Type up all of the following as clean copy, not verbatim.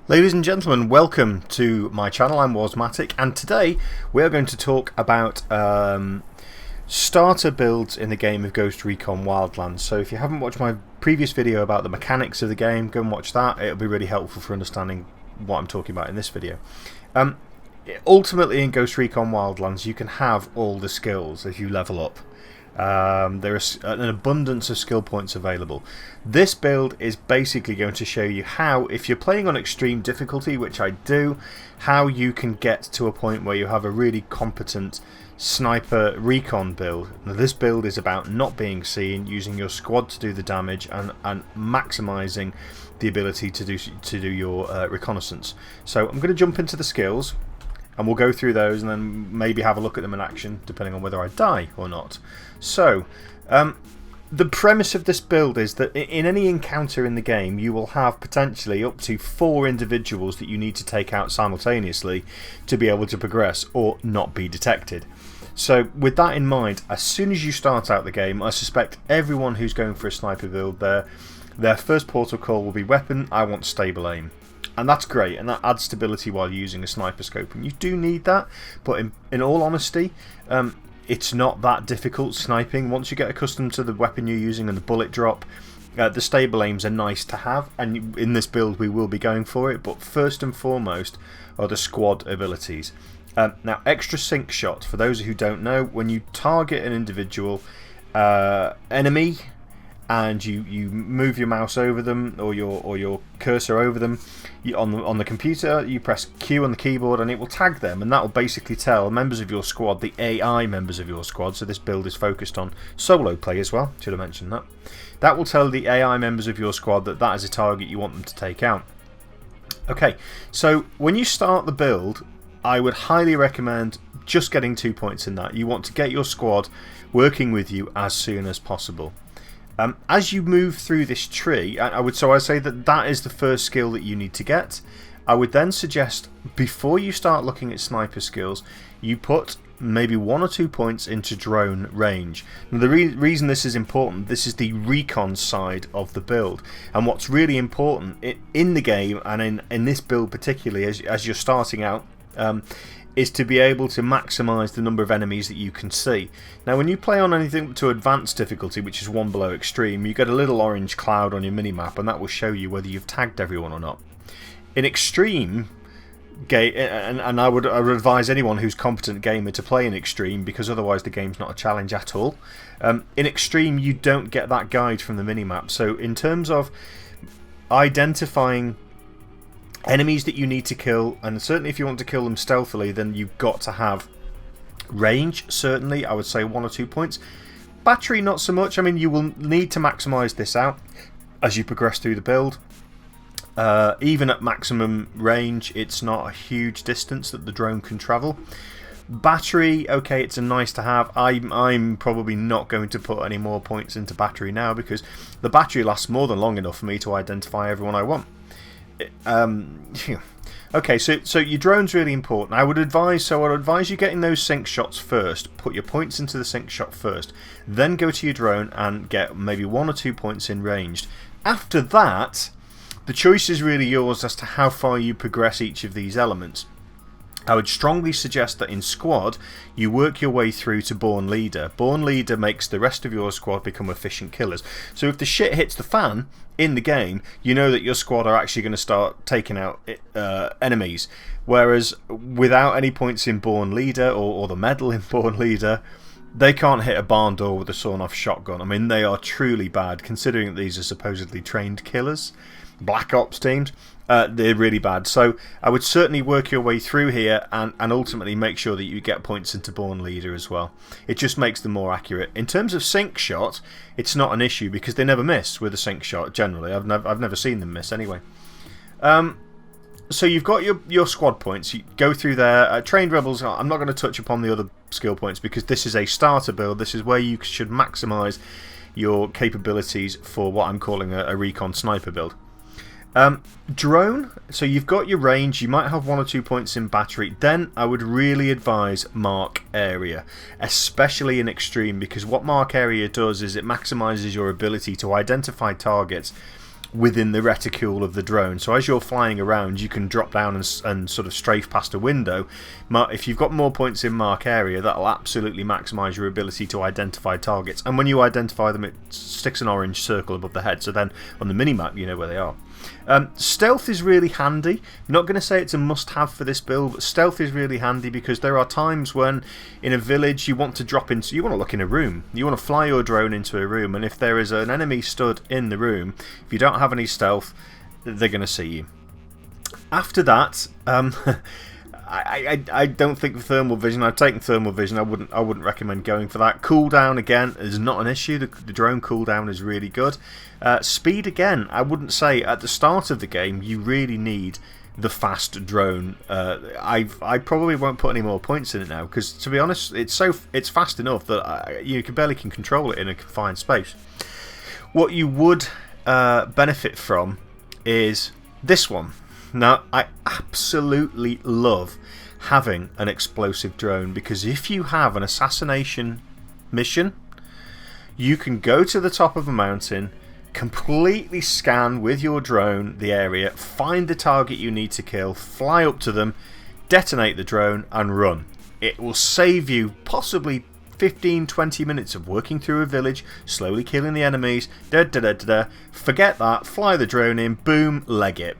Ladies and gentlemen, welcome to my channel. I'm Warsmatic, and today we're going to talk about starter builds in the game of Ghost Recon Wildlands. So if you haven't watched my previous video about the mechanics of the game, go and watch that. It'll be really helpful for understanding what I'm talking about in this video. Ultimately in Ghost Recon Wildlands you can have all the skills as you level up. There is an abundance of skill points available. This build is basically going to show you how, if you're playing on extreme difficulty, which I do, how you can get to a point where you have a really competent Sniper Recon build. Now, this build is about not being seen, using your squad to do the damage, and maximising the ability to do your reconnaissance. So I'm going to jump into the skills, and we'll go through those and then maybe have a look at them in action, depending on whether I die or not. So, the premise of this build is that in any encounter in the game, you will have potentially up to 4 individuals that you need to take out simultaneously to be able to progress or not be detected. So, with that in mind, as soon as you start out the game, I suspect everyone who's going for a sniper build, their first portal call will be weapon, I want stable aim. And that's great, and that adds stability while using a sniper scope, and you do need that, but in all honesty, it's not that difficult sniping. Once you get accustomed to the weapon you're using and the bullet drop, the stable aims are nice to have, and in this build we will be going for it, but first and foremost are the squad abilities. Now, extra sync shot, for those who don't know, when you target an individual enemy and you move your mouse over them or your cursor over them on the computer, you press Q on the keyboard and it will tag them, and that will basically tell members of your squad, the AI members of your squad, so this build is focused on solo play as well, should have mentioned that. That will tell the AI members of your squad that that is a target you want them to take out. Okay, so when you start the build, I would highly recommend just getting 2 points in that. You want to get your squad working with you as soon as possible. As you move through this tree, I'd say that is the first skill that you need to get. I would then suggest, before you start looking at sniper skills, you put maybe 1 or 2 points into drone range. Now, the reason this is important, this is the recon side of the build, and what's really important in the game, and in this build particularly, as you're starting out, is to be able to maximise the number of enemies that you can see. Now, when you play on anything to advanced difficulty, which is 1 below extreme, you get a little orange cloud on your minimap, and that will show you whether you've tagged everyone or not. In extreme, and I would advise anyone who's competent gamer to play in extreme, because otherwise the game's not a challenge at all. In extreme, you don't get that guide from the minimap. So in terms of identifying enemies that you need to kill, and certainly if you want to kill them stealthily, then you've got to have range. Certainly, I would say 1 or 2 points. Battery, not so much. I mean, you will need to maximise this out as you progress through the build. Even at maximum range, it's not a huge distance that the drone can travel. Battery, okay, it's a nice to have. I'm probably not going to put any more points into battery now, because the battery lasts more than long enough for me to identify everyone I want. Okay, so your drone's really important. I would advise you getting those sync shots first. Put your points into the sync shot first, then go to your drone and get maybe 1 or 2 points in ranged. After that, the choice is really yours as to how far you progress each of these elements. I would strongly suggest that in squad you work your way through to born leader. Born leader makes the rest of your squad become efficient killers. So if the shit hits the fan in the game, you know that your squad are actually going to start taking out enemies. Whereas without any points in born leader or the medal in born leader, they can't hit a barn door with a sawn-off shotgun. I mean, they are truly bad, considering that these are supposedly trained killers, black ops teams. They're really bad. So I would certainly work your way through here and ultimately make sure that you get points into born leader as well. It just makes them more accurate. In terms of sync shot, it's not an issue because they never miss with a sync shot generally. I've never seen them miss anyway. So you've got your squad points. You go through there. Trained rebels, I'm not going to touch upon the other skill points because this is a starter build. This is where you should maximise your capabilities for what I'm calling a recon sniper build. Drone, so you've got your range, you might have 1 or 2 points in battery. Then I would really advise mark area, especially in extreme, because what mark area does is it maximises your ability to identify targets within the reticule of the drone. So as you're flying around, you can drop down and sort of strafe past a window. If you've got more points in mark area, that'll absolutely maximise your ability to identify targets. And when you identify them, it sticks an orange circle above the head, so then on the minimap you know where they are. Stealth is really handy. I'm not going to say it's a must-have for this build, but stealth is really handy because there are times when in a village you want to you want to look in a room. You want to fly your drone into a room, and if there is an enemy stood in the room, if you don't have any stealth, they're going to see you. After that, I don't think thermal vision. I've taken thermal vision. I wouldn't recommend going for that. Cooldown again is not an issue. The drone cooldown is really good. Speed again. I wouldn't say at the start of the game you really need the fast drone. I probably won't put any more points in it now because, to be honest, it's fast enough that you barely can control it in a confined space. What you would benefit from is this one. Now, I absolutely love having an explosive drone because if you have an assassination mission, you can go to the top of a mountain, completely scan with your drone the area, find the target you need to kill, fly up to them, detonate the drone and run. It will save you possibly 15-20 minutes of working through a village, slowly killing the enemies, forget that, fly the drone in, boom, leg it.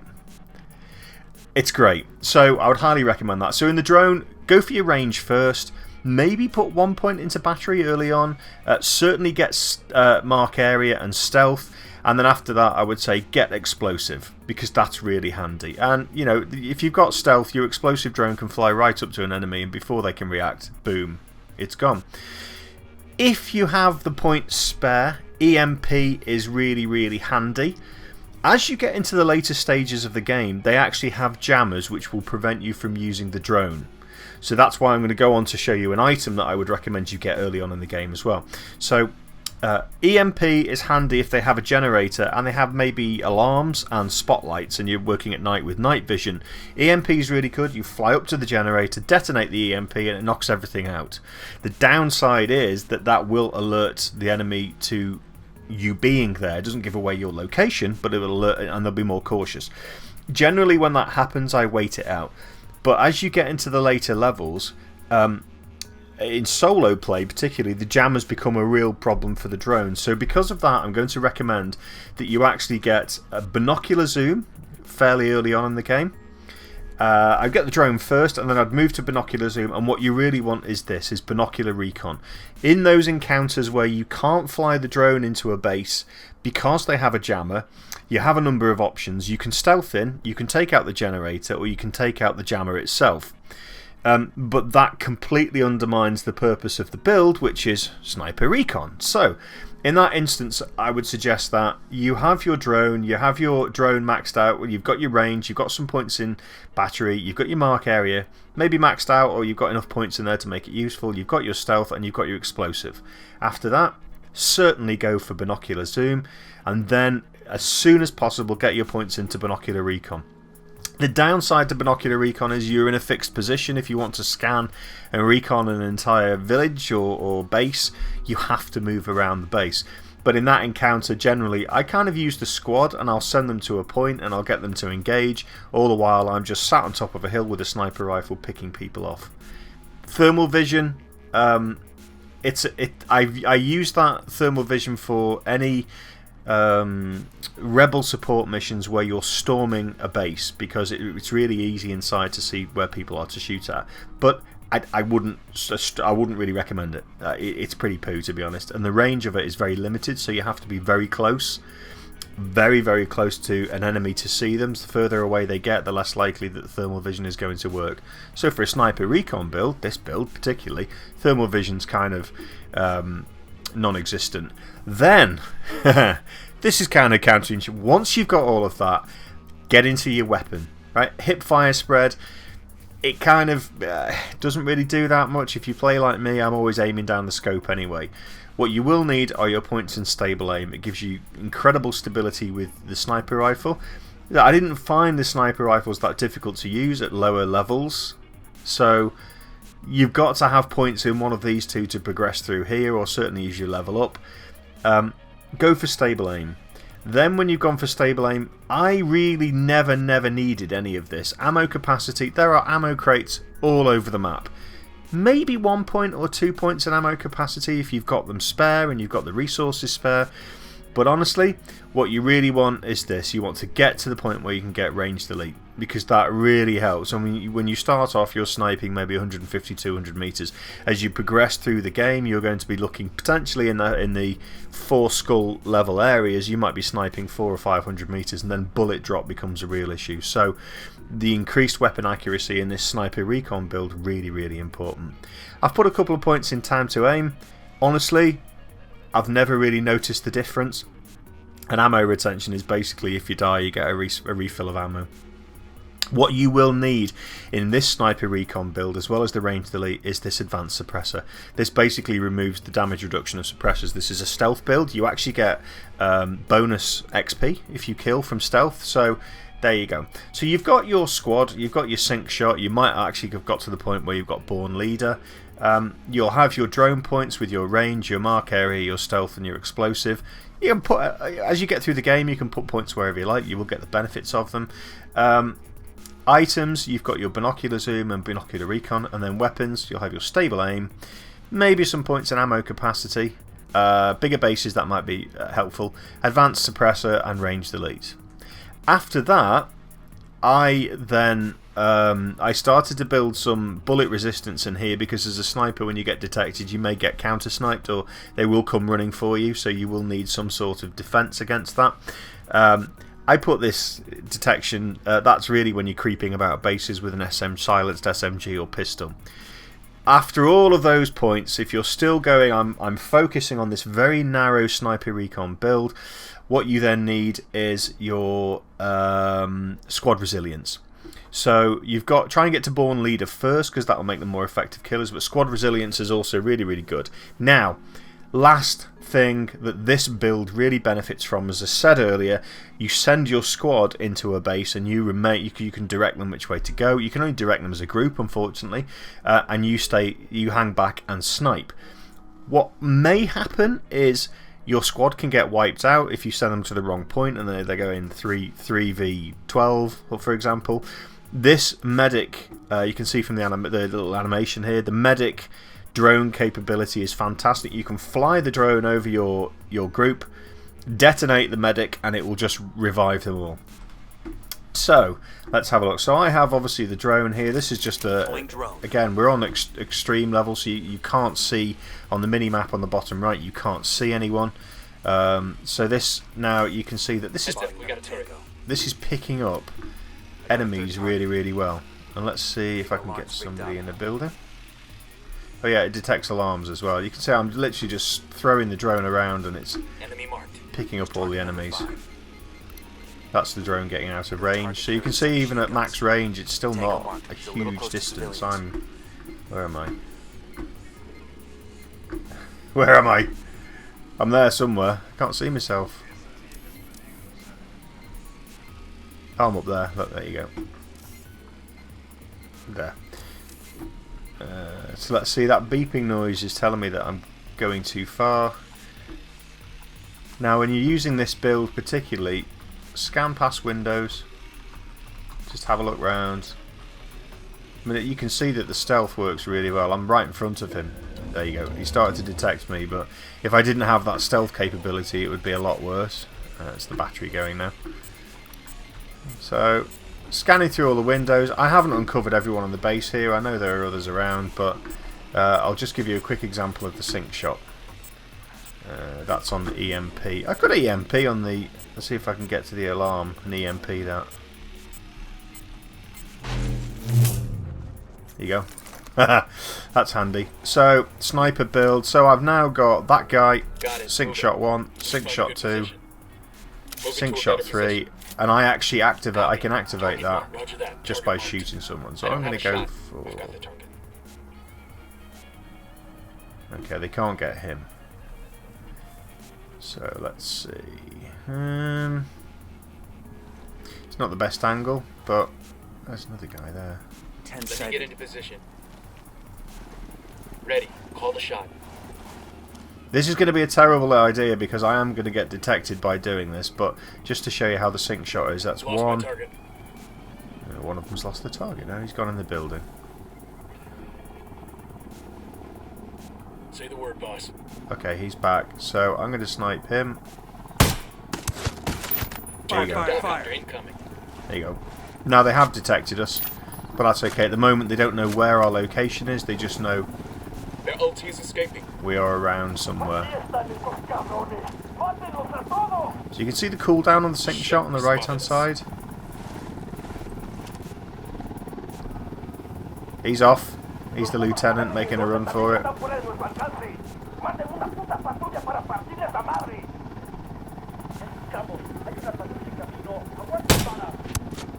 It's great, so I would highly recommend that. So in the drone, go for your range first, maybe put 1 point into battery early on, certainly get mark area and stealth, and then after that I would say get explosive, because that's really handy. And you know, if you've got stealth, your explosive drone can fly right up to an enemy and before they can react, boom, it's gone. If you have the points spare, EMP is really, really handy. As you get into the later stages of the game, they actually have jammers which will prevent you from using the drone. So that's why I'm going to go on to show you an item that I would recommend you get early on in the game as well. So EMP is handy if they have a generator and they have maybe alarms and spotlights and you're working at night with night vision. EMP is really good. You fly up to the generator, detonate the EMP and it knocks everything out. The downside is that will alert the enemy to you being there. It doesn't give away your location, but it will alert and they'll be more cautious. Generally when that happens I wait it out, but as you get into the later levels, in solo play particularly, the jammers become a real problem for the drone. So because of that I'm going to recommend that you actually get a binocular zoom fairly early on in the game. I'd get the drone first and then I'd move to binocular zoom, and what you really want is binocular recon. In those encounters where you can't fly the drone into a base because they have a jammer, you have a number of options. You can stealth in, you can take out the generator, or you can take out the jammer itself. But that completely undermines the purpose of the build, which is Sniper Recon. So in that instance I would suggest that you have your drone maxed out, you've got your range, you've got some points in battery, you've got your mark area maybe maxed out, or you've got enough points in there to make it useful, you've got your stealth and you've got your explosive. After that, certainly go for binocular zoom, and then as soon as possible get your points into binocular recon. The downside to binocular recon is you're in a fixed position. If you want to scan and recon an entire village or base, you have to move around the base. But in that encounter, generally, I kind of use the squad and I'll send them to a point and I'll get them to engage. All the while I'm just sat on top of a hill with a sniper rifle picking people off. Thermal vision, I use that thermal vision for any rebel support missions where you're storming a base, because it's really easy inside to see where people are to shoot at. But I wouldn't really recommend it. It's pretty poo, to be honest, and the range of it is very limited, so you have to be very close, very, very close to an enemy to see them. The further away they get, the less likely that the thermal vision is going to work. So for a Sniper Recon build, this build particularly, thermal vision's kind of non-existent. Then this is kind of counterintuitive. Once you've got all of that, get into your weapon, right? Hip fire spread, it kind of doesn't really do that much. If you play like me, I'm always aiming down the scope anyway. What you will need are your points in stable aim. It gives you incredible stability with the sniper rifle. I didn't find the sniper rifles that difficult to use at lower levels, so you've got to have points in one of these two to progress through here, or certainly as you level up. Go for stable aim. Then when you've gone for stable aim, I really never needed any of this. Ammo capacity, there are ammo crates all over the map. Maybe 1 point or 2 points in ammo capacity if you've got them spare and you've got the resources spare. But honestly, what you really want is this. You want to get to the point where you can get ranged elite, because that really helps. I mean, when you start off, you're sniping maybe 150, 200 meters. As you progress through the game, you're going to be looking potentially in the 4 skull level areas. You might be sniping 400 or 500 meters, and then bullet drop becomes a real issue. So the increased weapon accuracy in this Sniper Recon build really important. I've put a couple of points in time to aim. Honestly, I've never really noticed the difference. And ammo retention is basically if you die you get a refill of ammo. What you will need in this Sniper Recon build, as well as the ranged elite, is this advanced suppressor. This basically removes the damage reduction of suppressors. This is a stealth build. You actually get bonus XP if you kill from stealth. So there you go. So you've got your squad, you've got your sync shot. You might actually have got to the point where you've got born leader. You'll have your drone points with your range, your mark area, your stealth and your explosive. You can put, as you get through the game, you can put points wherever you like. You will get the benefits of them. Items, you've got your binocular zoom and binocular recon, and then weapons, you'll have your stable aim, maybe some points in ammo capacity, bigger bases that might be helpful, advanced suppressor and ranged elite. After that, I then I started to build some bullet resistance in here, because as a sniper, when you get detected, you may get counter sniped, or they will come running for you, so you will need some sort of defense against that. I put this detection, that's really when you're creeping about bases with an silenced SMG or pistol. After all of those points, if you're still going, I'm focusing on this very narrow Sniper Recon build. What you then need is your squad resilience. So you've got, try and get to born leader first, because that will make them more effective killers, but squad resilience is also really good. Now, last thing that this build really benefits from, as I said earlier, you send your squad into a base and you can direct them which way to go. You can only direct them as a group, unfortunately, and you hang back and snipe. What may happen is your squad can get wiped out if you send them to the wrong point and they go in 3v12, for example. This medic, you can see from the little animation here, the medic drone capability is fantastic. You can fly the drone over your group, detonate the medic, and it will just revive them all. So let's have a look. So I have obviously the drone here. This is just again, we're on extreme level, so you can't see on the mini map on the bottom right. You can't see anyone. So this, now you can see that this is picking up enemies really well. And let's see if I can get somebody in the building. Oh yeah, it detects alarms as well. You can see I'm literally just throwing the drone around and it's picking up all the enemies. That's the drone getting out of range. So you can see even at max range it's still not a huge distance. Where am I? Where am I? I'm there somewhere. I can't see myself. Oh, I'm up there. Look, there you go. There. So let's see, that beeping noise is telling me that I'm going too far. Now when you're using this build particularly, scan past windows, just have a look round. I mean, you can see that the stealth works really well. I'm right in front of him. There you go. He started to detect me, but if I didn't have that stealth capability it would be a lot worse. It's the battery going now. So scanning through all the windows. I haven't uncovered everyone on the base here. I know there are others around, but I'll just give you a quick example of the sync shot. That's on the EMP. I've got an EMP on the... Let's see if I can get to the alarm and EMP that. There you go. That's handy. So, sniper build. So I've now got that guy, sync shot 1, sync shot 2, sync shot 3. And I actually I can activate that just by shooting someone. So I'm going to go for... Okay, they can't get him. So let's see. It's not the best angle, but there's another guy there. 10 seconds. Let me get into position. Ready. Call the shot. This is going to be a terrible idea because I am going to get detected by doing this, but just to show you how the sync shot is, that's lost one. My target. One of them's lost the target now. He's gone in the building. Say the word, boss. Okay, he's back. So I'm going to snipe him. There you go. Fire incoming. There you go. Now they have detected us, but that's okay. At the moment, they don't know where our location is. They just know their LT is escaping. We are around somewhere. So you can see the cooldown on the sync shot on the right-hand side. He's off. He's the lieutenant making a run for it.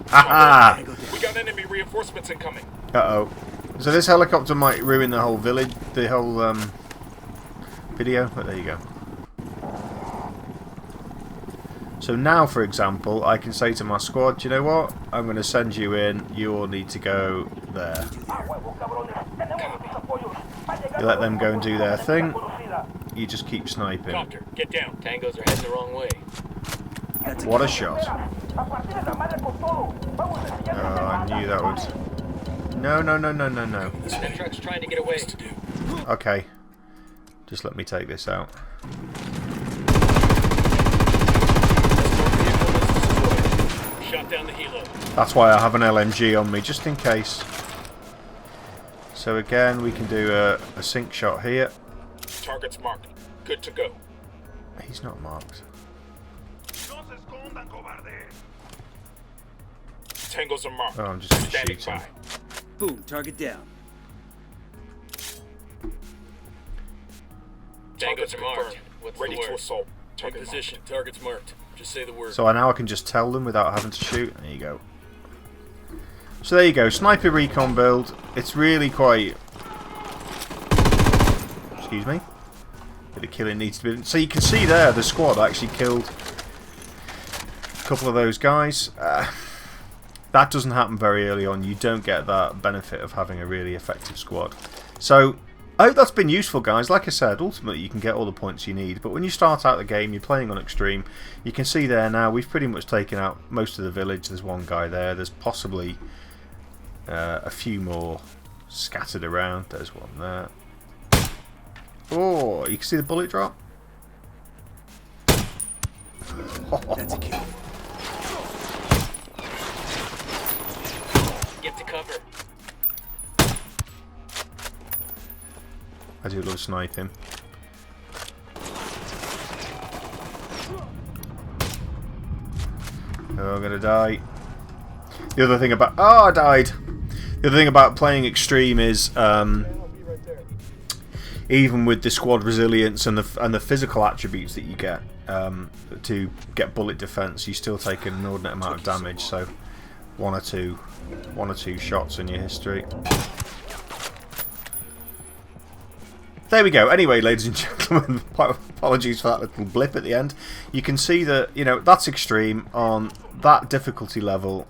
Haha! We got enemy reinforcements incoming. Uh-oh. So this helicopter might ruin the whole village, the whole video, but there you go. So now, for example, I can say to my squad, you know what? I'm going to send you in. You all need to go there. You let them go and do their thing. You just keep sniping. Copter, get down. Tangos are heading the wrong way. What a shot. Oh, I knew that would... No, no, no, no, no, no. That truck's trying to get away. Okay. Just let me take this out. Shot down the helo. That's why I have an LMG on me, just in case. So again, we can do a sync shot here. Target's marked. Good to go. He's not marked. Tangos are marked. Oh, I'm just going to shoot him. Boom, target down. Tangos are marked. Ready to assault. Target position. Target's marked. Just say the word. So now I can just tell them without having to shoot. There you go. So there you go. Sniper Recon build. It's really quite... Excuse me. Bit of killing needs to be... So you can see there, the squad actually killed a couple of those guys. That doesn't happen very early on. You don't get that benefit of having a really effective squad. So I hope that's been useful, guys. Like I said, ultimately you can get all the points you need, but when you start out the game, you're playing on extreme. You can see there now we've pretty much taken out most of the village. There's one guy there. There's possibly a few more scattered around. There's one there. Oh, you can see the bullet drop. That's a kill. Get to cover. I do love sniping. Oh, I'm gonna die. The other thing about... Oh, I died! The other thing about playing extreme is... even with the squad resilience and the physical attributes that you get to get bullet defense, you still take an inordinate amount of damage. So one or two shots in your history. There we go. Anyway, ladies and gentlemen, apologies for that little blip at the end. You can see that, you know, that's extreme. On that difficulty level,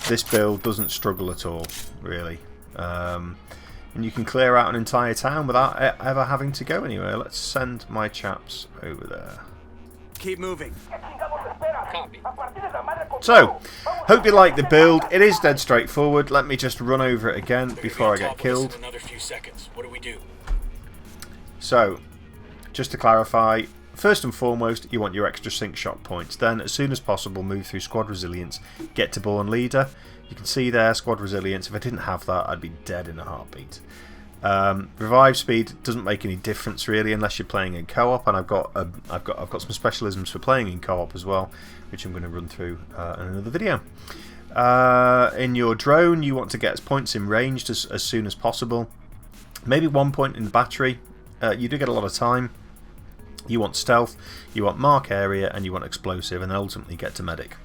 this build doesn't struggle at all, really. And you can clear out an entire town without ever having to go anywhere. Let's send my chaps over there. Keep moving. Copy. So, hope you like the build. It is dead straightforward. Let me just run over it again before I get killed. Another few seconds. What do we do? So, just to clarify, first and foremost, you want your extra sync shot points. Then, as soon as possible, move through squad resilience, get to born leader. You can see there, squad resilience. If I didn't have that, I'd be dead in a heartbeat. Revive speed doesn't make any difference really, unless you're playing in co-op, and I've got some specialisms for playing in co-op as well, which I'm going to run through in another video. In your drone, you want to get points in ranged as soon as possible. Maybe 1 point in the battery. You do get a lot of time. You want stealth, you want mark area, and you want explosive, and ultimately get to medic.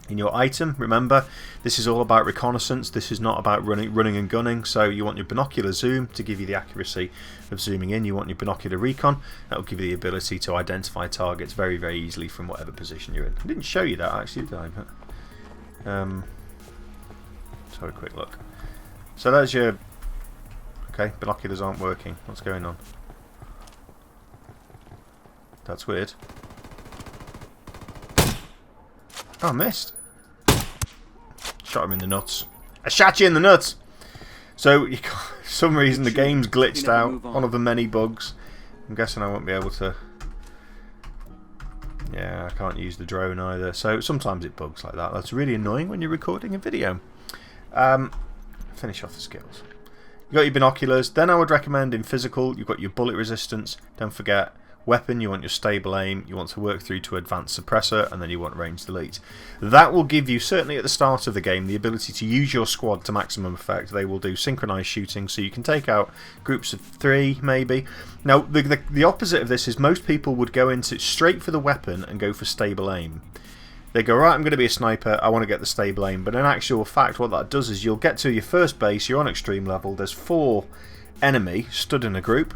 In your item, remember, this is all about reconnaissance. This is not about running and gunning. So you want your binocular zoom to give you the accuracy of zooming in. You want your binocular recon. That will give you the ability to identify targets very, very easily from whatever position you're in. I didn't show you that actually, did I? Let's have a quick look. So there's your... Okay, binoculars aren't working. What's going on? That's weird. Oh, I missed. Shot him in the nuts. I shot you in the nuts! So, for some reason, the game's glitched out. One of the many bugs. I'm guessing I won't be able to... Yeah, I can't use the drone either. So, sometimes it bugs like that. That's really annoying when you're recording a video. Finish off the skills. You've got your binoculars. Then I would recommend in physical, you've got your bullet resistance. Don't forget... Weapon, you want your stable aim, you want to work through to advanced suppressor, and then you want range delete. That will give you, certainly at the start of the game, the ability to use your squad to maximum effect. They will do synchronized shooting, so you can take out groups of 3, maybe. Now, the opposite of this is most people would go into straight for the weapon and go for stable aim. They go, right, I'm going to be a sniper, I want to get the stable aim. But in actual fact, what that does is you'll get to your first base, you're on extreme level, there's 4 enemy stood in a group.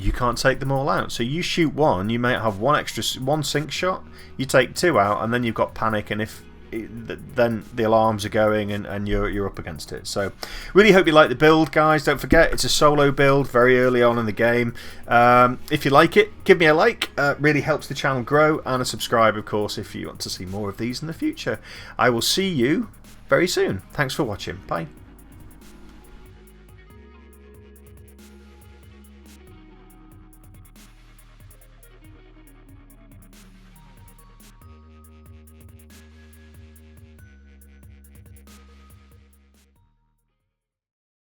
You can't take them all out. So you shoot one, you might have one sync shot, you take 2 out, and then you've got panic, and then the alarms are going and you're up against it. So really hope you like the build, guys. Don't forget, it's a solo build very early on in the game. If you like it, give me a like. Really helps the channel grow, and a subscribe, of course, if you want to see more of these in the future. I will see you very soon. Thanks for watching. Bye.